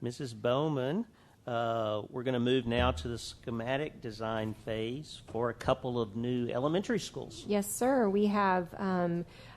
Mrs. Bowman, we're going to move now to the schematic design phase for a couple of new elementary schools. Yes, sir. We have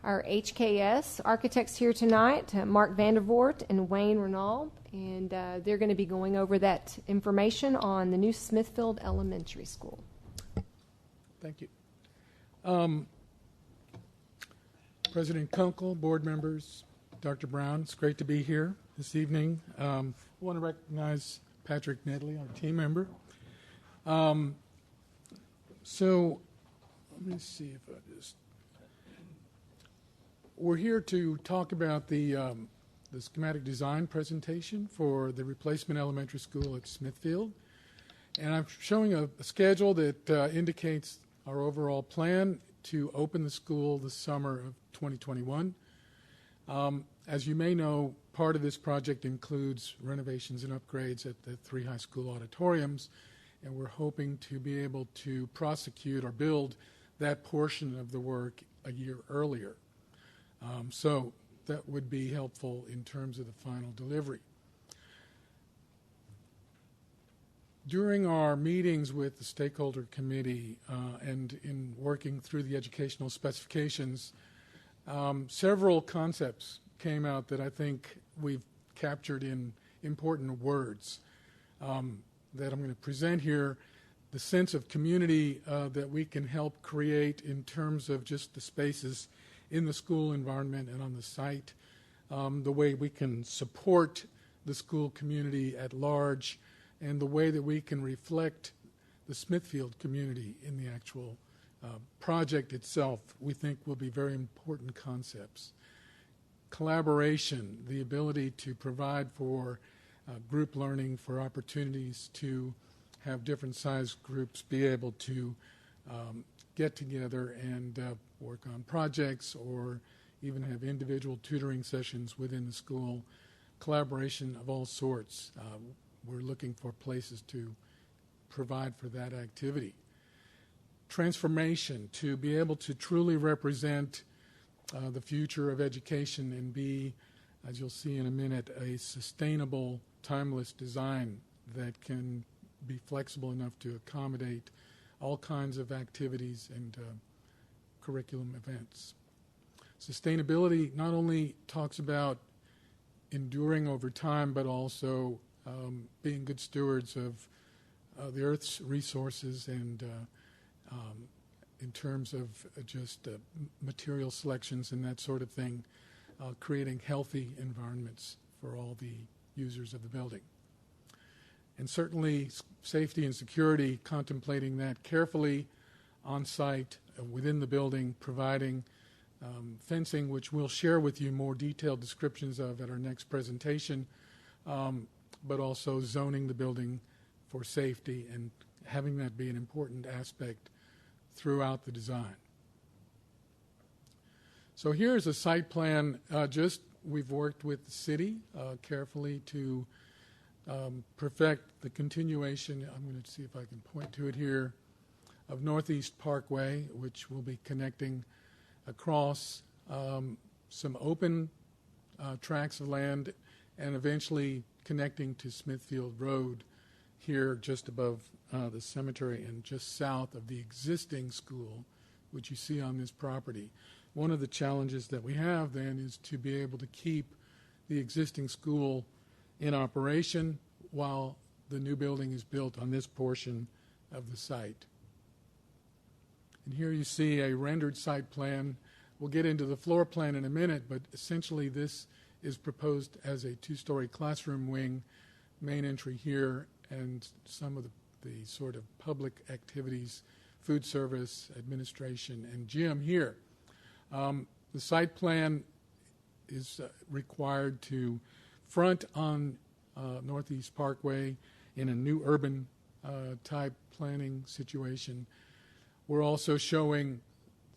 our HKS architects here tonight, Mark Vandervoort and Wayne Renaud, and they're going to be going over that information on the new Smithfield Elementary School. Thank you. President Kunkel, board members, Dr. Brown, it's great to be here this evening. I want to recognize Patrick Nedley, our team member. So let me see if I just... We're here to talk about the schematic design presentation for the replacement elementary school at Smithfield. And I'm showing a schedule that indicates our overall plan to open the school the summer of 2021. As you may know, part of this project includes renovations and upgrades at the 3 high school auditoriums, and we're hoping to be able to prosecute or build that portion of the work a year earlier. So that would be helpful in terms of the final delivery. During our meetings with the stakeholder committee and in working through the educational specifications, several concepts came out that I think we've captured in important words that I'm going to present here. The sense of community that we can help create in terms of just the spaces in the school environment and on the site, the way we can support the school community at large, and the way that we can reflect the Smithfield community in the actual project itself, we think will be very important concepts. Collaboration, the ability to provide for group learning, for opportunities to have different size groups be able to get together and work on projects or even have individual tutoring sessions within the school. Collaboration of all sorts. We're looking for places to provide for that activity. Transformation, to be able to truly represent the future of education and be, as you'll see in a minute, a sustainable, timeless design that can be flexible enough to accommodate all kinds of activities and curriculum events. Sustainability not only talks about enduring over time, but also being good stewards of the Earth's resources and in terms of just material selections and that sort of thing, creating healthy environments for all the users of the building. And certainly safety and security, contemplating that carefully on site, within the building, providing fencing, which we'll share with you more detailed descriptions of at our next presentation, but also zoning the building for safety and having that be an important aspect throughout the design. So here's a site plan. We've worked with the city carefully to perfect the continuation. I'm going to see if I can point to it here, of Northeast Parkway, which will be connecting across some open tracts of land and eventually connecting to Smithfield Road here just above the cemetery and just south of the existing school, which you see on this property. One of the challenges that we have then is to be able to keep the existing school in operation while the new building is built on this portion of the site. And here you see a rendered site plan. We'll get into the floor plan in a minute, but essentially this is proposed as a 2-story classroom wing, main entry here, and some of the sort of public activities, food service, administration, and gym here. The site plan is required to front on Northeast Parkway in a new urban type planning situation. We're also showing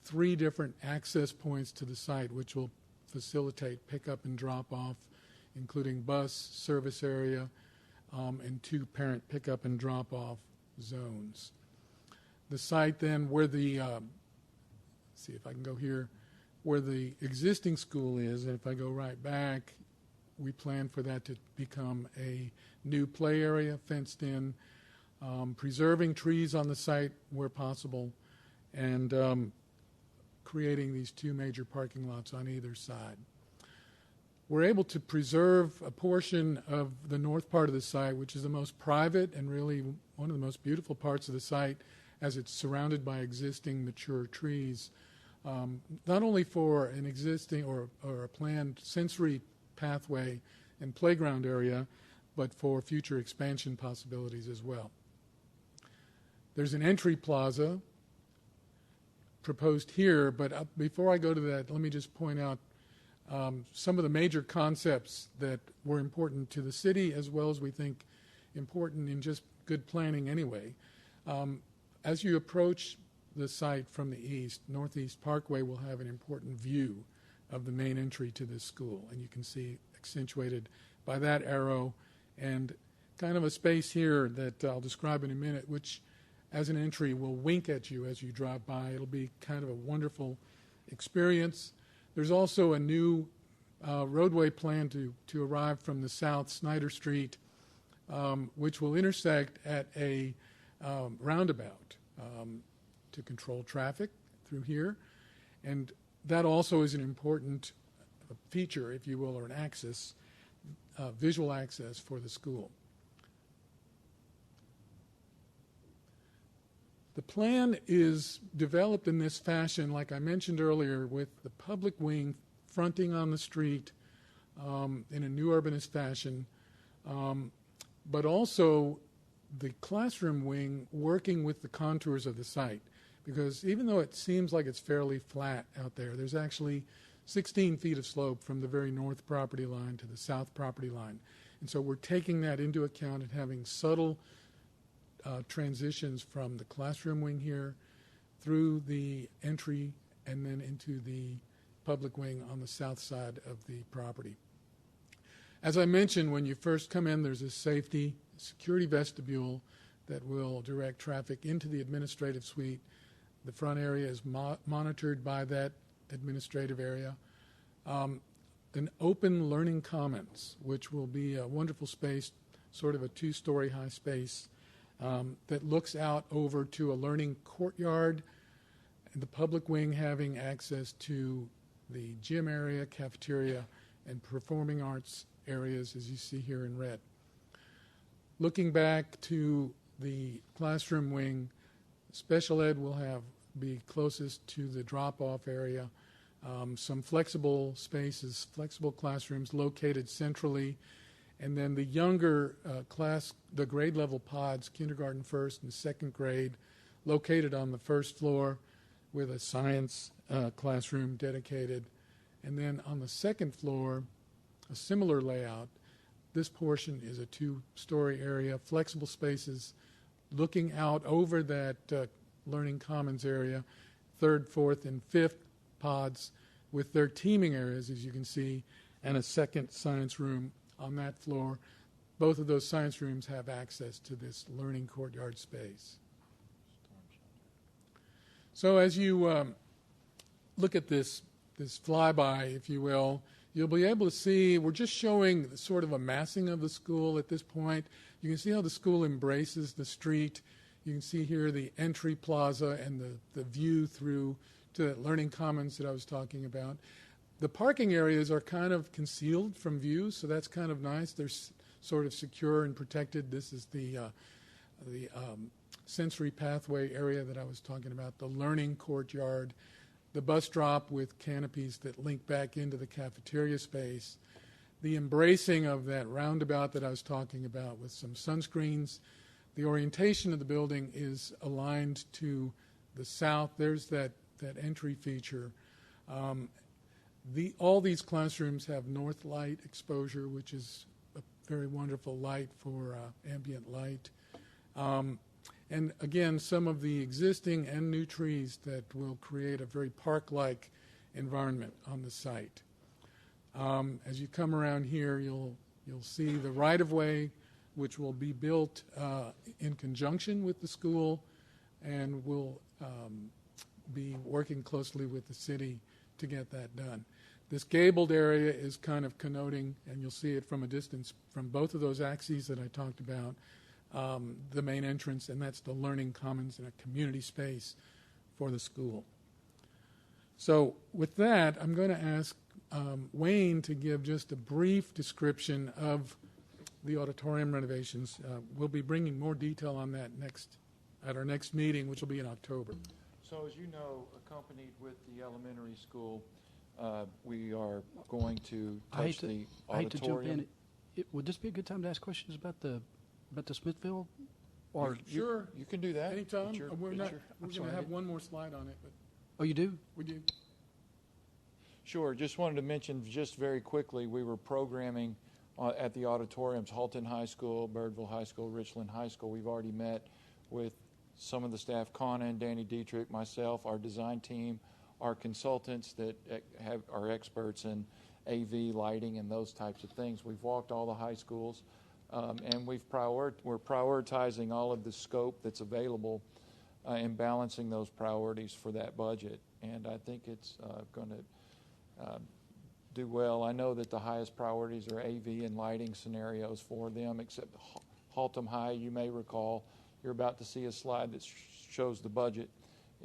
3 different access points to the site, which will facilitate pickup and drop off, including bus service area and 2 parent pickup and drop off zones. The site then where the, see if I can go here, where the existing school is, and if I go right back, we plan for that to become a new play area, fenced in, preserving trees on the site where possible, and creating these two major parking lots on either side. We're able to preserve a portion of the north part of the site, which is the most private and really one of the most beautiful parts of the site, as it's surrounded by existing mature trees, not only for an existing or a planned sensory pathway and playground area, but for future expansion possibilities as well. There's an entry plaza proposed here, but before I go to that, let me just point out some of the major concepts that were important to the city, as well as we think important in just good planning anyway. As you approach the site from the east, Northeast Parkway will have an important view of the main entry to this school, and you can see accentuated by that arrow and kind of a space here that I'll describe in a minute, which as an entry will wink at you as you drive by. It'll be kind of a wonderful experience. There's also a new roadway plan to arrive from the south, Snyder Street, which will intersect at a roundabout to control traffic through here. And that also is an important feature, if you will, or an access, visual access for the school. The plan is developed in this fashion, like I mentioned earlier, with the public wing fronting on the street in a new urbanist fashion, but also the classroom wing working with the contours of the site. Because even though it seems like it's fairly flat out there, there's actually 16 feet of slope from the very north property line to the south property line. And so we're taking that into account and having subtle transitions from the classroom wing here through the entry and then into the public wing on the south side of the property. As I mentioned, when you first come in, there's a security vestibule that will direct traffic into the administrative suite. The front area is monitored by that administrative area. An open learning commons, which will be a wonderful space, sort of a two-story high space that looks out over to a learning courtyard, and the public wing having access to the gym area, cafeteria, and performing arts areas, as you see here in red. Looking back to the classroom wing, special ed will be closest to the drop-off area. Some flexible spaces, flexible classrooms located centrally, and then the younger class, the grade level pods, kindergarten first and second grade, located on the first floor with a science classroom dedicated. And then on the second floor, a similar layout. This portion is a two-story area, flexible spaces, looking out over that learning commons area, third, fourth, and fifth pods with their teaming areas, as you can see, and a second science room on that floor. Both of those science rooms have access to this learning courtyard space. So as you look at this flyby, if you will, you'll be able to see, we're just showing sort of a massing of the school at this point. You can see how the school embraces the street. You can see here the entry plaza and the view through to that learning commons that I was talking about. The parking areas are kind of concealed from view, so that's kind of nice. They're sort of secure and protected. This is the sensory pathway area that I was talking about, the learning courtyard, the bus drop with canopies that link back into the cafeteria space, the embracing of that roundabout that I was talking about with some sunscreens. The orientation of the building is aligned to the south. There's that entry feature. All these classrooms have north light exposure, which is a very wonderful light for ambient light. And again, some of the existing and new trees that will create a very park-like environment on the site. As you come around here, you'll see the right-of-way, which will be built in conjunction with the school, and will be working closely with the city to get that done. This gabled area is kind of connoting, and you'll see it from a distance, from both of those axes that I talked about, the main entrance, and that's the learning commons and a community space for the school. So with that, I'm going to ask Wayne to give just a brief description of the auditorium renovations. We'll be bringing more detail on that at our next meeting, which will be in October. So as you know, accompanied with the elementary school, we are going to touch the auditorium. I hate to jump in. Would this be a good time to ask questions about the Smithfield? Or Sure. You can do that. Anytime. We're going to sorry, have one more slide on it. But oh, you do? we do. Sure. Just wanted to mention just very quickly, we were programming at the auditoriums, Halton High School, Birdville High School, Richland High School. We've already met with some of the staff, Conan, Danny Dietrich, myself, our design team, our consultants that are experts in AV, lighting, and those types of things. We've walked all the high schools, and we're prioritizing all of the scope that's available and balancing those priorities for that budget. And I think it's going to do well. I know that the highest priorities are AV and lighting scenarios for them, except Haltom High, you may recall, you're about to see a slide that shows the budget.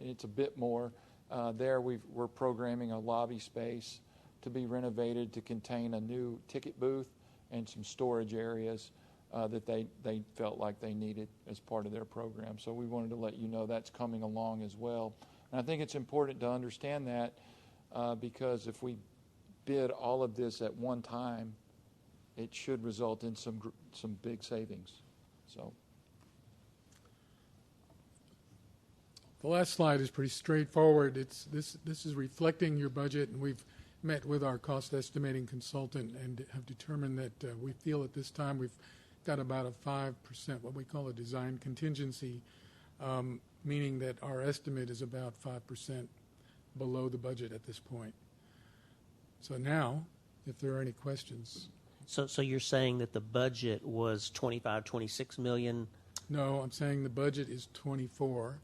It's a bit more. There we're programming a lobby space to be renovated to contain a new ticket booth and some storage areas that they felt like they needed as part of their program. So we wanted to let you know that's coming along as well. And I think it's important to understand that because if we bid all of this at one time, it should result in some big savings. So. The last slide is pretty straightforward. This is reflecting your budget, and we've met with our cost estimating consultant and have determined that we feel at this time we've got about a 5%, what we call a design contingency, meaning that our estimate is about 5% below the budget at this point. So now, if there are any questions. So you're saying that the budget was 26 million? No, I'm saying the budget is 24.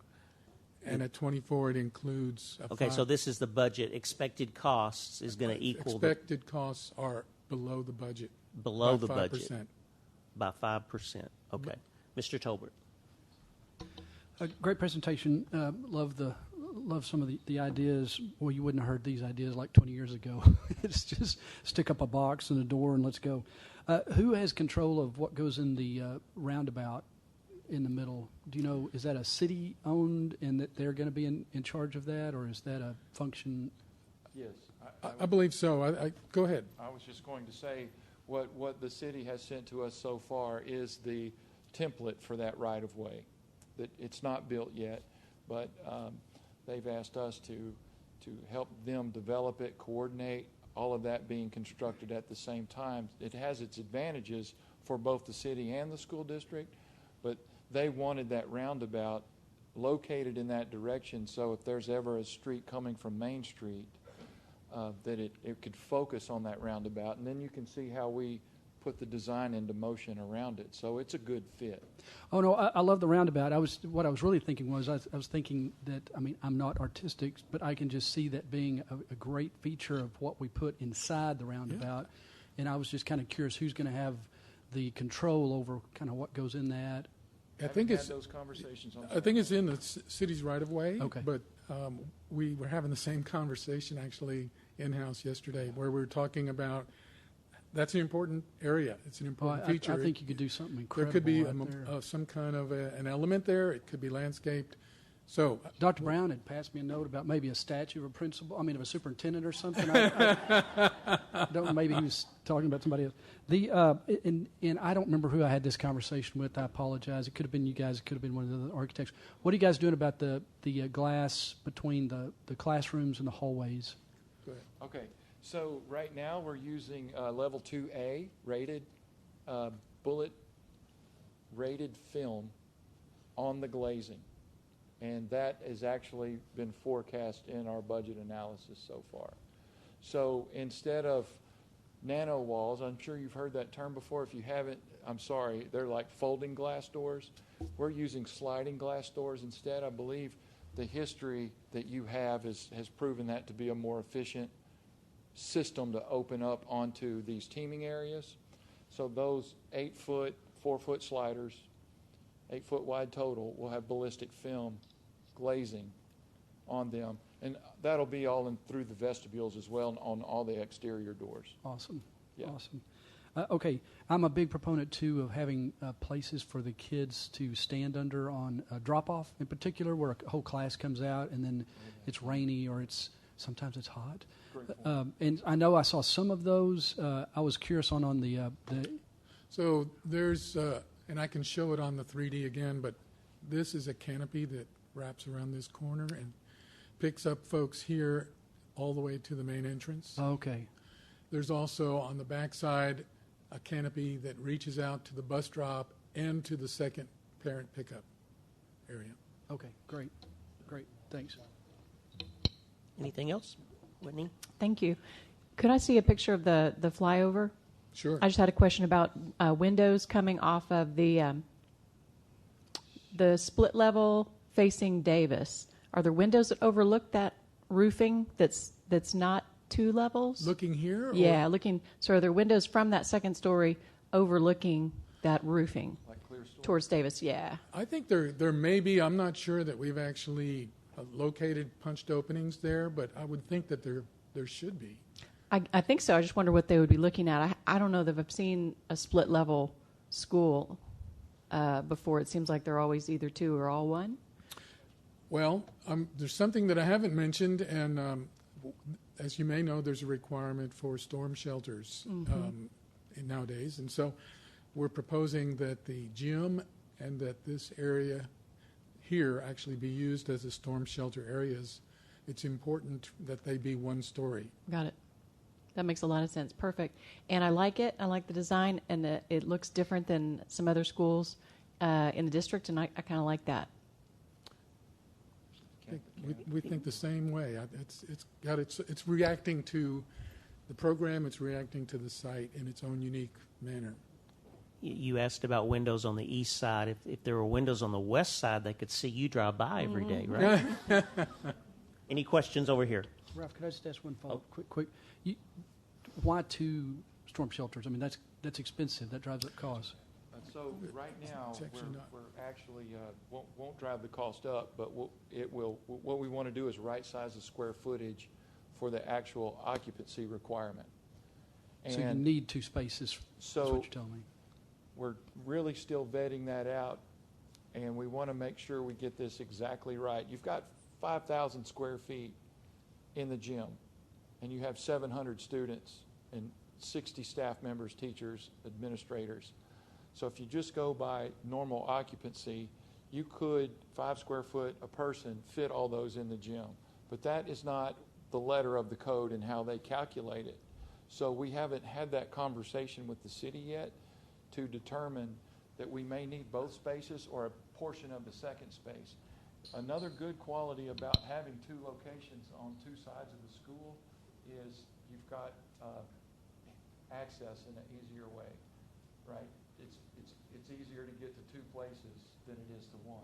And at 24, it includes Okay, so this is the budget. Expected costs is going to equal... Expected costs are below the budget. Below the 5%. budget. By 5%. Okay. Mr. Tolbert. Great presentation. Love some of the ideas. Well, you wouldn't have heard these ideas like 20 years ago. It's just stick up a box and a door and let's go. Who has control of what goes in the roundabout in the middle? Do you know, is that a city owned and that they're going to be in charge of that, or is that a function? Yes. I believe so. Go ahead. I was just going to say what the city has sent to us so far is the template for that right-of-way. That it's not built yet, but they've asked us to help them develop it, coordinate, all of that being constructed at the same time. It has its advantages for both the city and the school district, but they wanted that roundabout located in that direction, so if there's ever a street coming from Main Street, that it could focus on that roundabout, and then you can see how we put the design into motion around it. So it's a good fit. Oh no, I love the roundabout. What I was really thinking was I was thinking that, I mean, I'm not artistic, but I can just see that being a great feature of what we put inside the roundabout. Yeah. And I was just kind of curious who's going to have the control over kind of what goes in that. I think it's those conversations. I think it's in the city's right of way. Okay. But we were having the same conversation actually in-house yesterday, where we were talking about that's an important area. It's an important feature. I think you could do something incredible. There could be right some kind of an element there. It could be landscaped. So Dr. Brown had passed me a note about maybe a statue of a principal. I mean, of a superintendent or something. I don't know. Maybe he was talking about somebody else. And I don't remember who I had this conversation with. I apologize. It could have been you guys. It could have been one of the architects. What are you guys doing about the glass between the classrooms and the hallways? go ahead. Okay. So right now we're using level 2A rated bullet rated film on the glazing. And that has actually been forecast in our budget analysis so far. So instead of nano walls, I'm sure you've heard that term before. If you haven't, I'm sorry, they're like folding glass doors. We're using sliding glass doors instead. I believe the history that you have has proven that to be a more efficient system to open up onto these teaming areas. So those 8-foot, 4-foot sliders, 8-foot wide total, will have ballistic film glazing on them. And that'll be all in through the vestibules as well, and on all the exterior doors. Awesome. Yeah. Awesome. Okay, I'm a big proponent, too, of having places for the kids to stand under on drop-off, in particular, where a whole class comes out and then it's rainy or sometimes it's hot. And I know I saw some of those. I was curious on the So there's, and I can show it on the 3D again, but this is a canopy that wraps around this corner and picks up folks here all the way to the main entrance. Okay. There's also on the backside a canopy that reaches out to the bus drop and to the second parent pickup area. Okay, great. Thanks. Anything else? Whitney? Thank you. Could I see a picture of the flyover? Sure. I just had a question about windows coming off of the split level facing Davis. Are there windows that overlook that roofing that's not 2 levels? Looking here? Yeah, looking. So are there windows from that second story overlooking that roofing Like clear store? towards Davis? Yeah. I think there may be. I'm not sure that we've actually located punched openings there, but I would think that there should be. I think so. I just wonder what they would be looking at. I don't know that I've seen a split level school before. It seems like they're always either 2 or all 1. Well, there's something that I haven't mentioned, and as you may know, there's a requirement for storm shelters nowadays. And so we're proposing that the gym and that this area here actually be used as a storm shelter areas. It's important that they be 1 story. Got it. That makes a lot of sense. Perfect. And I like it. I like the design, and it looks different than some other schools in the district, and I kind of like that. We think the same way. It's reacting to the program. It's reacting to the site in its own unique manner. You asked about windows on the east side. If there were windows on the west side, they could see you drive by every day, right? Any questions over here? Ralph, could I just ask one follow-up? Quick. Why 2 storm shelters? I mean, that's expensive. That drives up costs. So right now, It's actually not. we're actually won't drive the cost up, but what we want to do is right-size the square footage for the actual occupancy requirement. So you need 2 spaces, So that's what you're telling me. we're really still vetting that out, and we want to make sure we get this exactly right. You've got 5,000 square feet in the gym, and you have 700 students and 60 staff members, teachers, administrators. So if you just go by normal occupancy, you could, 5 square foot a person, fit all those in the gym. But that is not the letter of the code and how they calculate it. So we haven't had that conversation with the city yet to determine that we may need both spaces or a portion of the second space. Another good quality about having 2 locations on 2 sides of the school is you've got access in an easier way, right? It's easier to get to 2 places than it is to 1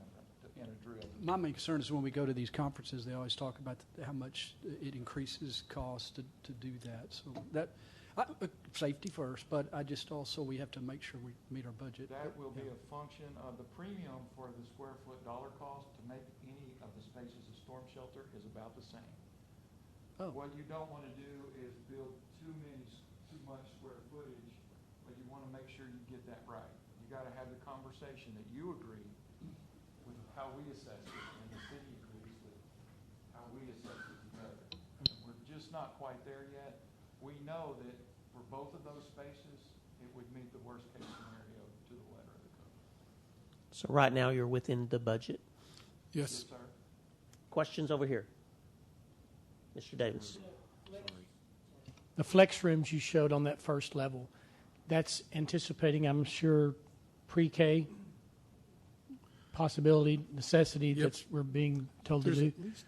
in a drill. My main concern is when we go to these conferences, they always talk about how much it increases cost to do that. So that safety first, but I just also we have to make sure we meet our budget. That will be a function of the premium for the square foot dollar cost to make any of the spaces a storm shelter is about the same. Oh. What you don't want to do is build too much square footage, but you want to make sure you get that right. You got to have the conversation that you agree with how we assess it, and the city agrees with how we assess it together. We're just not quite there yet. We know that for both of those spaces, it would meet the worst case scenario to the letter of the code. So right now you're within the budget. Yes. Sir? Questions over here? Mr. Davis. The flex rooms you showed on that first level, that's anticipating, I'm sure, pre-K possibility, necessity Yep. that's we're being told to There's do. at least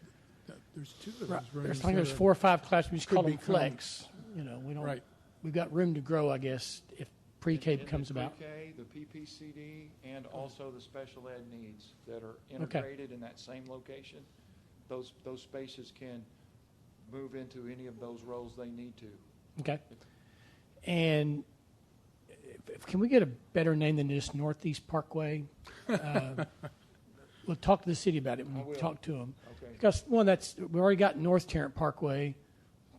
there's 2 of those Right. rooms. I think that there's are- 4 or 5 classes. We just call could them become- flex. You know, we don't. Right. We've got room to grow, I guess, if pre-K In the becomes about. pre-K, the PPCD, and also the special ed needs that are integrated in that same location, those spaces can move into any of those roles they need to. Okay. And can we get a better name than just Northeast Parkway? We'll talk to the city about it when we talk to them. Okay. Because, one, we already got North Tarrant Parkway,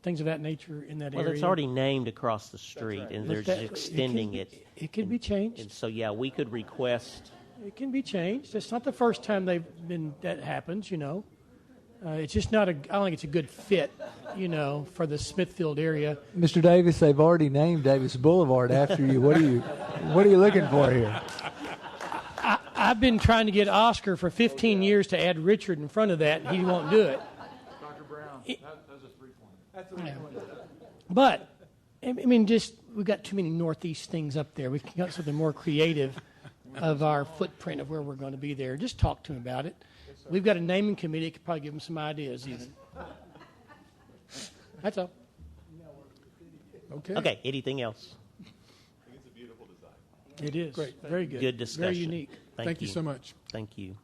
things of that nature in that area. Well, it's already named across the street, right. and But they're that- just extending it. It can be changed. And so, yeah, we could request. It can be changed. It's not the first time that happens, you know. It's just not I don't think it's a good fit, you know, for the Smithfield area. Mr. Davis, they've already named Davis Boulevard after you. What are you looking for here? I've been trying to get Oscar for 15 years to add Richard in front of that, and he won't do it. Dr. Brown, that's a 3-pointer. But, I mean, we've got too many northeast things up there. We've got something more creative of our footprint of where we're going to be there. Just talk to him about it. We've got a naming committee that could probably give them some ideas even. That's all. Okay. Okay, anything else? It is. Great. Very good. Good discussion. Very unique. Thank you so much. Thank you.